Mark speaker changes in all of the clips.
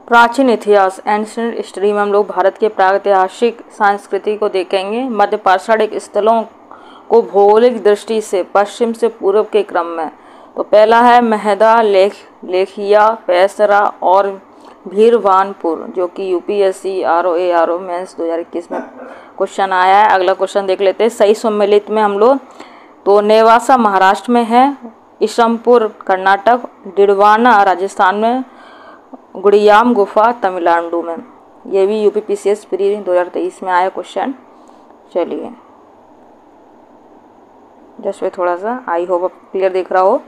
Speaker 1: प्राचीन इतिहास ancient history में हम लोग भारत के प्रागैतिहासिक संस्कृति को देखेंगे। मध्य पाषाणिक स्थलों को भौगोलिक दृष्टि से पश्चिम से पूर्व के क्रम में तो पहला है महदा, लेखिया, पैसरा और भीरवानपुर, जो कि यूपीएससी आरओ मेंस 2021 में क्वेश्चन आया है। अगला क्वेश्चन देख लेते हैं। सही सम्मिलित में हम लोग तो नेवासा महाराष्ट्र में है, ईशमपुर कर्नाटक, डिडवाना राजस्थान में, गुड़ियाम गुफा तमिलनाडु में। ये भी यूपीपीसीएस प्री 2023 में आया क्वेश्चन। चलिए जस्ट वे थोड़ा सा आई होप क्लियर दिख रहा हो।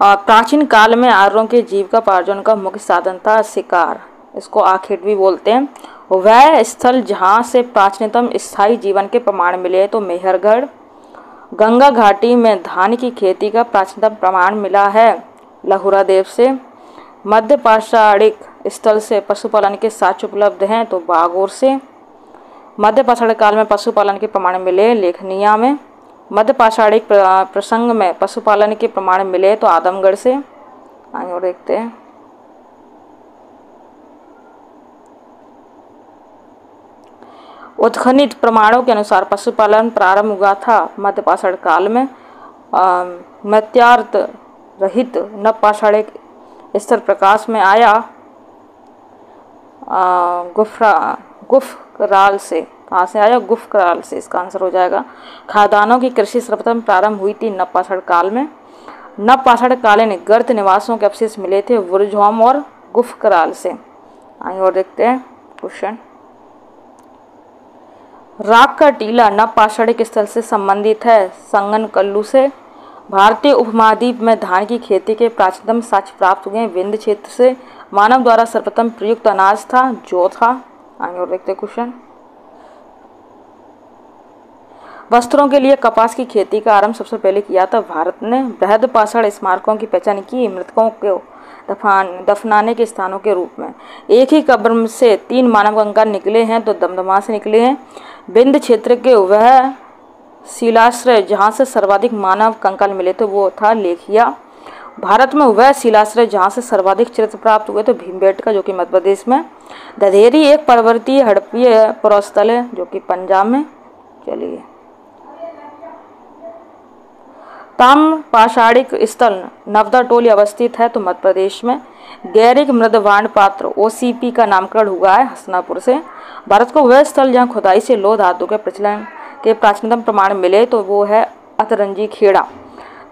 Speaker 1: प्राचीन काल में आर्यों के जीविकोपार्जन का मुख्य साधन था शिकार, इसको आखेट भी बोलते हैं। वह स्थल जहाँ से प्राचीनतम स्थायी जीवन के प्रमाण मिले तो मेहरगढ़। गंगा घाटी में धान की खेती का प्राचीनतम प्रमाण मिला है लहुरा देव से। मध्य पाषाणिक स्थल से पशुपालन के साक्ष्य उपलब्ध हैं तो बागोर से। मध्य पाषाण काल में पशुपालन के प्रमाण मिले लेखनिया में। मध्य पाषाणिक प्रसंग में पशुपालन के प्रमाण मिले तो आदमगढ़ से। आगे और देखते हैं। उत्खनित प्रमाणों के अनुसार पशुपालन प्रारंभ हुआ था मध्य पाषाण काल में। मत्स्यार्थ रहित नवपाषाणिक स्तर प्रकाश में आया गुफराल से। कहाँ से आया? गुफराल से, इसका आंसर हो जाएगा। खादानों की कृषि सर्वप्रथम प्रारंभ हुई थी नवपाषाण काल में। नवपाषाण कालीन गर्त निवासों के अवशेष मिले थे वुरझौम और गुफकराल से। आगे और देखते हैं क्वेश्चन। राग का टीला नवपाषाणिक स्थल से संबंधित है संगन कल्लू से। भारतीय उपमहाद्वीप में धान की खेती के प्राचीनतम साक्ष्य प्राप्त हुए विंध्य क्षेत्र से। मानव द्वारा सर्वप्रथम प्रयुक्त अनाज था जौ था। आगे और देखते क्वेश्चन। वस्त्रों के लिए कपास की खेती का आरंभ सबसे पहले किया था भारत ने। बृहद पाषाण स्मारकों की पहचान की मृतकों को दफनाने के स्थानों के रूप में। एक ही कब्र से 3 मानव कंकाल निकले हैं तो दमदमा से निकले हैं। विंध्य क्षेत्र के वह शिलाश्रय जहाँ से सर्वाधिक मानव कंकाल मिले थे वो था लेखिया। भारत में वह शिलाश्रय जहाँ से सर्वाधिक चित्र प्राप्त हुए तो भीमबेटका, जो कि मध्य प्रदेश में। दधेरी एक पर्वतीय हड़प्पीय पुरास्थल है जो कि पंजाब में। चलिए ताम्र पाषाणिक स्थल नवदा टोली अवस्थित है तो मध्य प्रदेश में। गैरिक मृदवांड पात्र ओसीपी का नामकरण हुआ है हसनापुर से। भारत को वह स्थल जहाँ खुदाई से लौह धातु के प्रचलन के प्राचीनतम प्रमाण मिले तो वो है अतरंजी खेड़ा।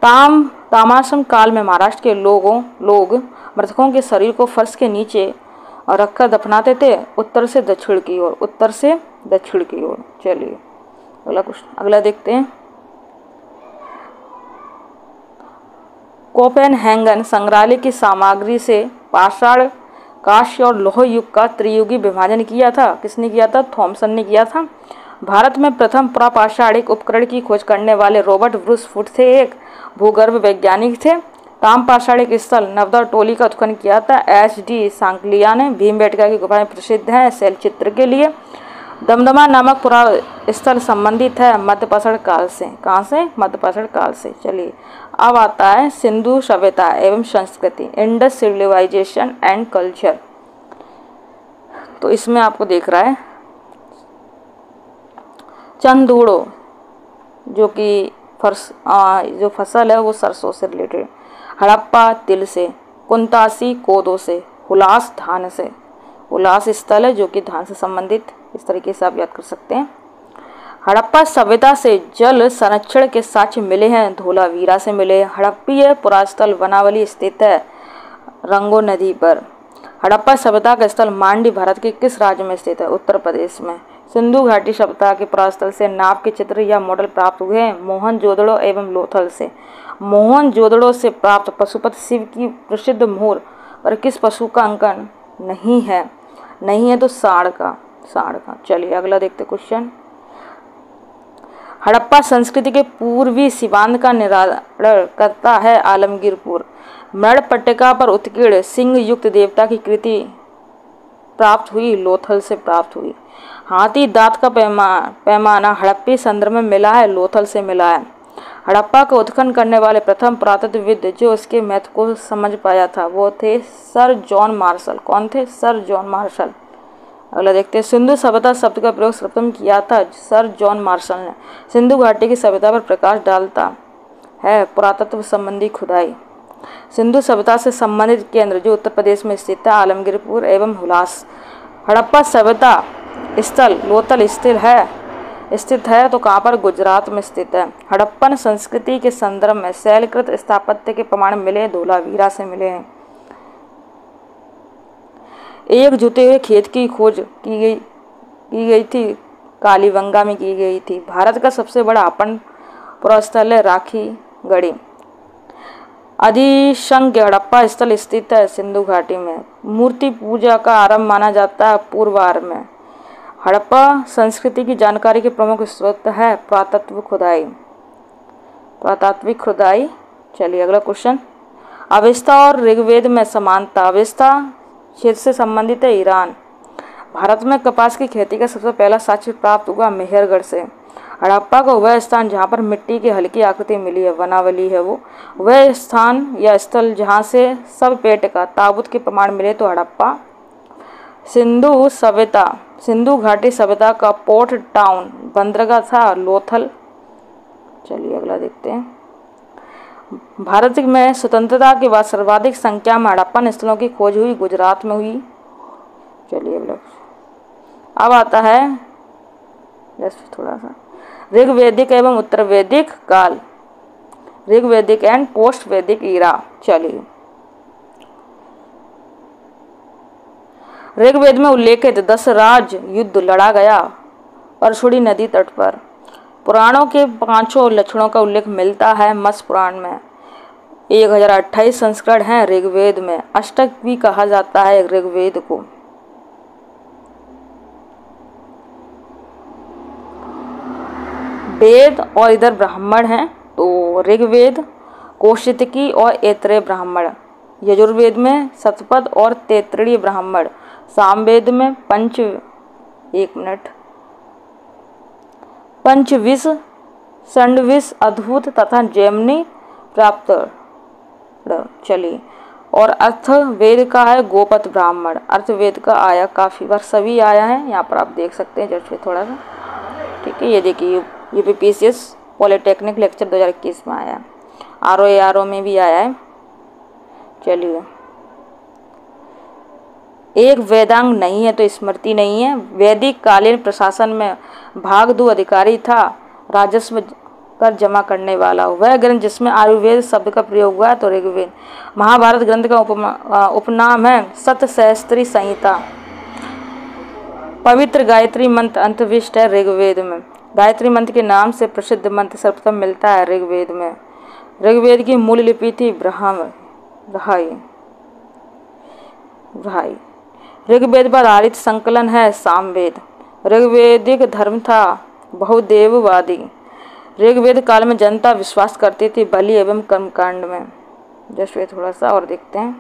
Speaker 1: ताम्राश्म काल में महाराष्ट्र के लोग मृतकों के शरीर को फर्श के नीचे रखकर दफनाते थे उत्तर से दक्षिण की ओर। चलिए अगला देखते हैं। कोपेनहेगन संग्रहालय की सामग्री से पाषाण, कांस्य और लौह युग का त्रियुगी विभाजन किया था। किसने किया था? थॉमसन ने किया था। भारत में प्रथम प्रापाषाणिक उपकरण की खोज करने वाले रॉबर्ट ब्रूस फुट थे एक भूगर्भ वैज्ञानिक थे। ताम्रपाषाणिक स्थल नवदा टोली का उत्खनन किया था एच.डी. सांकलिया ने। भीमबेटका की गुफाएं प्रसिद्ध हैं शैल चित्र के लिए। दमदमा नामक पुरा स्थल संबंधित है मध्य पाषाण काल से। कहाँ से? मध्य पाषाण काल से। चलिए अब आता है सिंधु सभ्यता एवं संस्कृति, इंडस सिविलाइजेशन एंड कल्चर। तो इसमें आपको देख रहा है चंदूड़ो, जो कि जो फसल है वो सरसों से रिलेटेड। हड़प्पा तिल से। कुंतासी कोदो से। हुलास धान से। हुलास स्थल है जो कि धान से संबंधित, इस तरीके से आप याद कर सकते हैं। हड़प्पा सभ्यता से जल संरक्षण के साक्ष्य मिले हैं धोलावीरा से मिले। हड़प्पीय पुरास्थल वनावली स्थित है रंगो नदी पर। हड़प्पा सभ्यता का स्थल मांडी भारत के किस राज्य में स्थित है? उत्तर प्रदेश में। सिंधु घाटी सभ्यता के पुरास्थल से नाव के चित्र या मॉडल प्राप्त हुए हैं मोहनजोदड़ो एवं लोथल से। मोहनजोदड़ो से प्राप्त पशुपति शिव की प्रसिद्ध मोहर पर किस पशु का अंकन नहीं है तो सांड का। चलिए अगला देखते क्वेश्चन। हड़प्पा संस्कृति के पूर्वी सीमांत का निराकरण करता है आलमगीरपुर। मृणपट्टिका पर उत्कीर्ण सिंह युक्त देवता की कृति प्राप्त हुई लोथल से प्राप्त हुई। हाथी दांत का पैमाना हड़प्पी संदर्भ में मिला है लोथल से मिला है। हड़प्पा का उत्खनन करने वाले प्रथम पुरातत्वविद जो उसके महत्व को समझ पाया था वो थे सर जॉन मार्शल। कौन थे? Sir John Marshall. अगला देखते हैं, सिंधु सभ्यता शब्द का प्रयोग सर्वप्रथम किया था सर जॉन मार्शल ने। सिंधु घाटी की सभ्यता पर प्रकाश डालता है पुरातत्व संबंधी खुदाई। सिंधु सभ्यता से संबंधित केंद्र जो उत्तर प्रदेश में स्थित है आलमगीरपुर एवं हुलास। हड़प्पा सभ्यता स्थल लोथल स्थित है तो कहाँ पर? गुजरात में स्थित है। हड़प्पन संस्कृति के संदर्भ में शैलकृत स्थापत्य के प्रमाण मिले धोलावीरा से मिले हैं। एक जुते हुए खेत की खोज की गई थी कालीबंगा में की गई थी। भारत का सबसे बड़ा आपन पुरस्थल है राखी गढ़ी। अधिशंख्य हड़प्पा स्थल स्थित है सिंधु घाटी में। मूर्ति पूजा का आरंभ माना जाता है पूर्वार्ध में। हड़प्पा संस्कृति की जानकारी के प्रमुख स्रोत है पुरातत्व खुदाई, पुरातात्विक खुदाई। चलिए अगला क्वेश्चन, अवेस्ता और ऋग्वेद में समानता। अवेस्ता क्षेत्र से संबंधित है ईरान। भारत में कपास की खेती का सबसे पहला साक्ष्य प्राप्त हुआ मेहरगढ़ से। हड़प्पा का वह स्थान जहाँ पर मिट्टी की हल्की आकृति मिली है, वनावली है वो, वह स्थान या स्थल जहाँ से सब पेट का ताबूत के प्रमाण मिले तो हड़प्पा। सिंधु सभ्यता, सिंधु घाटी सभ्यता का पोर्ट टाउन बंदरगाह था लोथल। चलिए अगला देखते हैं, भारत में स्वतंत्रता के बाद सर्वाधिक संख्या में हड़प्पन स्थलों की खोज हुई गुजरात में हुई। चलिए अगला, अब आता है जस्ट थोड़ा सा ऋग्वैदिक एवं उत्तर वैदिक काल, ऋग्वैदिक एंड पोस्ट वैदिक ईरा। चलिए, ऋग्वेद में उल्लेखित 10 राज युद्ध लड़ा गया परशुड़ी नदी तट पर। पुराणों के 5 लक्षणों का उल्लेख मिलता है मत्स्य पुराण में। 1028 संस्करण हैं ऋग्वेद में। अष्टक भी कहा जाता है ऋग्वेद को। वेद और इधर ब्राह्मण हैं तो ऋग्वेद, कौशितकी और ऐतरेय ब्राह्मण। यजुर्वेद में शतपथ और तैत्तिरीय ब्राह्मण। सामवेद में पंचविश, षण्डविश, अद्भुत तथा जैमिनी प्राप्त। चलिए, और अर्थवेद का है गोपत ब्राह्मण। अर्थवेद का आया काफी बार, सभी आया है, यहाँ पर आप देख सकते हैं जस्ट थोड़ा सा। ठीक है, ये देखिए यूपीपीसीएस पॉलिटेक्निक लेक्चर 2021 में आया, आरओ में भी आया है। चलिए, एक वेदांग नहीं है तो स्मृति नहीं है। वैदिक कालीन प्रशासन में भागदू अधिकारी था, राजस्व कर जमा करने वाला। वह ग्रंथ जिसमें आयुर्वेद शब्द का प्रयोग हुआ है तो ऋग्वेद। महाभारत ग्रंथ का उपनाम है सतसहस्त्री संहिता। पवित्र गायत्री मंत्र अंतविष्ट है ऋग्वेद में। गायत्री मंत्र के नाम से प्रसिद्ध मंत्र सर्वप्रथम मिलता है ऋग्वेद में। ऋग्वेद की मूल लिपि थी ब्राह्मी। ऋग्वेद पर आधारित संकलन है सामवेद। ऋग्वेदिक धर्म था बहुदेववादी। ऋग्वेद काल में जनता विश्वास करती थी बलि एवं कर्मकांड में। जैसे थोड़ा सा और देखते हैं,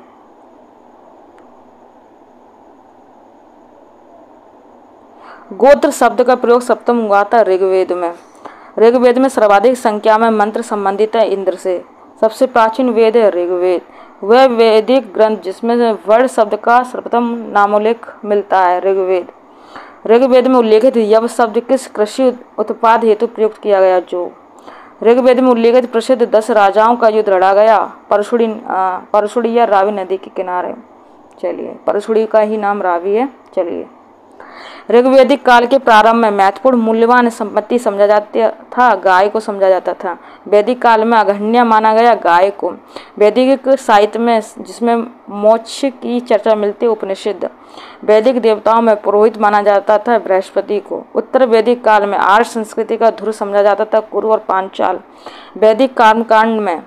Speaker 1: गोत्र शब्द का प्रयोग सप्तम हुआ था ऋग्वेद में। ऋग्वेद में सर्वाधिक संख्या में मंत्र संबंधित है इंद्र से। सबसे प्राचीन वेद है ऋग्वेद। वह वैदिक ग्रंथ जिसमें वर्ण शब्द का सर्वप्रथम नामोल्लेख मिलता है ऋग्वेद। ऋग्वेद में उल्लेखित यव शब्द किस कृषि उत्पाद हेतु प्रयुक्त किया गया? जो ऋग्वेद में उल्लेखित प्रसिद्ध 10 राजाओं का युद्ध लड़ा गया परशुड़ी या रावी नदी के किनारे। चलिए, परशुड़ी का ही नाम रावी है। चलिए, ऋग्वैदिक काल के प्रारंभ में महत्वपूर्ण मूल्यवान संपत्ति समझा जाता था गाय को समझा जाता था। वैदिक काल में अग्रगण्य माना गया गाय को। वैदिक साहित्य में जिसमें मोक्ष की चर्चा मिलती है उपनिषद। वैदिक देवताओं में पुरोहित माना जाता था बृहस्पति को। उत्तर वैदिक काल में आर्य संस्कृति का धुर समझा जाता था कुरु और पांचाल। वैदिक कर्मकांड में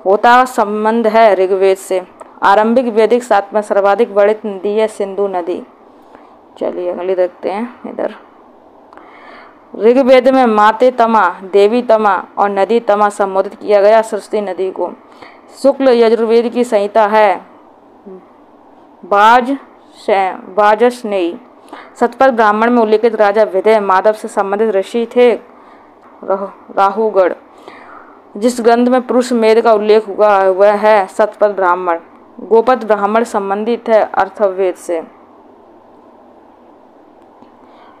Speaker 1: होता संबंध है ऋग्वेद से। आरंभिक वैदिक साहित्य में सर्वाधिक वर्णित नदी है सिंधु नदी। चलिए अगली देखते हैं। इधर ऋग्वेद में माते तमा, देवी तमा और नदी तमा संबोधित किया गया सरस्वती नदी को। शुक्ल यजुर्वेद की संहिता है बाजस्नेयी। शतपथ ब्राह्मण में उल्लेखित राजा विदय माधव से संबंधित ऋषि थे राहुगढ़। जिस ग्रंथ में पुरुष मेध का उल्लेख हुआ वह है शतपथ ब्राह्मण। गोपद ब्राह्मण संबंधित है अथर्ववेद से।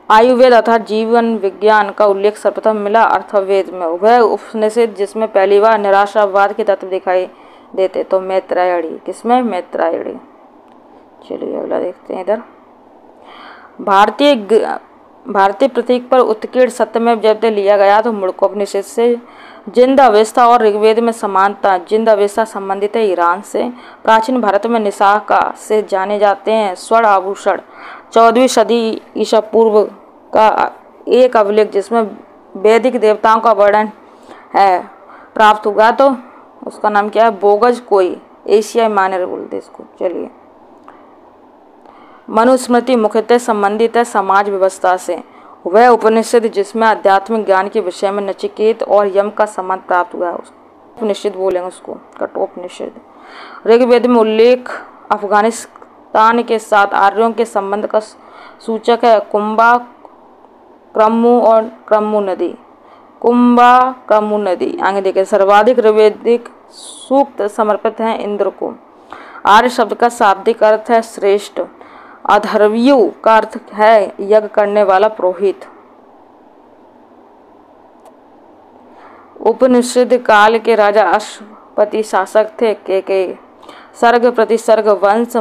Speaker 1: आयुर्वेद अर्थात जीवन विज्ञान का उल्लेख सर्वप्रथम मिला अथर्ववेद में। वह उपनिषद जिसमें पहली बार निराशावाद के तत्व दिखाई देते तो मैत्रायणी। किसमें? मैत्रायणी। चलिए अगला देखते हैं। इधर भारतीय प्रतीक पर उत्कीर्ण सत्यमेव जयते लिया गया तो मुंडकोपनिषद से। जिंद अवस्था और ऋग्वेद में समानता। जिंद अवस्था संबंधित है ईरान से। प्राचीन भारत में निशाका से जाने जाते हैं स्वर्ण आभूषण। 14वीं सदी ईसा पूर्व का एक अभिलेख जिसमें वैदिक देवताओं का वर्णन है प्राप्त हुआ तो उसका नाम क्या है? बोगज कोई। एशियाई माइनर बोलते इसको। चलिए मनुस्मृति मुख्यतः संबंधित है समाज व्यवस्था से। वह उपनिषद जिसमें आध्यात्मिक ज्ञान के विषय में नचिकेत और यम का संबंध प्राप्त हुआ है उपनिषद बोलेंगे उसको, कठोपनिषद। ऋग्वेद में उल्लेख अफगानिस्तान के साथ आर्यों के संबंध का सूचक है कुंभा क्रमु और क्रमु नदी। कुंभा क्रमु नदी। आगे देखें सर्वाधिक ऋग्वेदिक सूक्त समर्पित हैं इंद्र को। आर्य शब्द का शाब्दिक अर्थ है श्रेष्ठ। अधर्व्यु का अर्थ है यज्ञ करने वाला पुरोहित। उपनिषद काल के राजा अश्वपति शासक थे के सर्ग प्रतिसर्ग वंश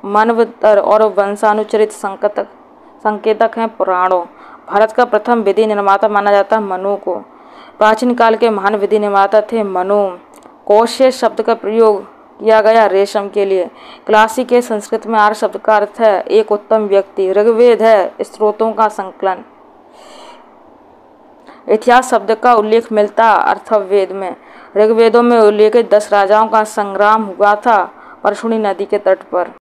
Speaker 1: मनवंतर और वंशानुचरित संकेतक हैं पुराणों। भारत का प्रथम विधि निर्माता माना जाता है मनु को। प्राचीन काल के महान विधि निर्माता थे मनु। कौशे शब्द का प्रयोग किया गया रेशम के लिए। क्लासिक संस्कृत में आर्य शब्द का अर्थ है एक उत्तम व्यक्ति। ऋग्वेद है स्रोतों का संकलन। इतिहास शब्द का उल्लेख मिलता अथर्ववेद में। ऋग्वेदों में उल्लेखित 10 राजाओं का संग्राम हुआ था परशुनी नदी के तट पर।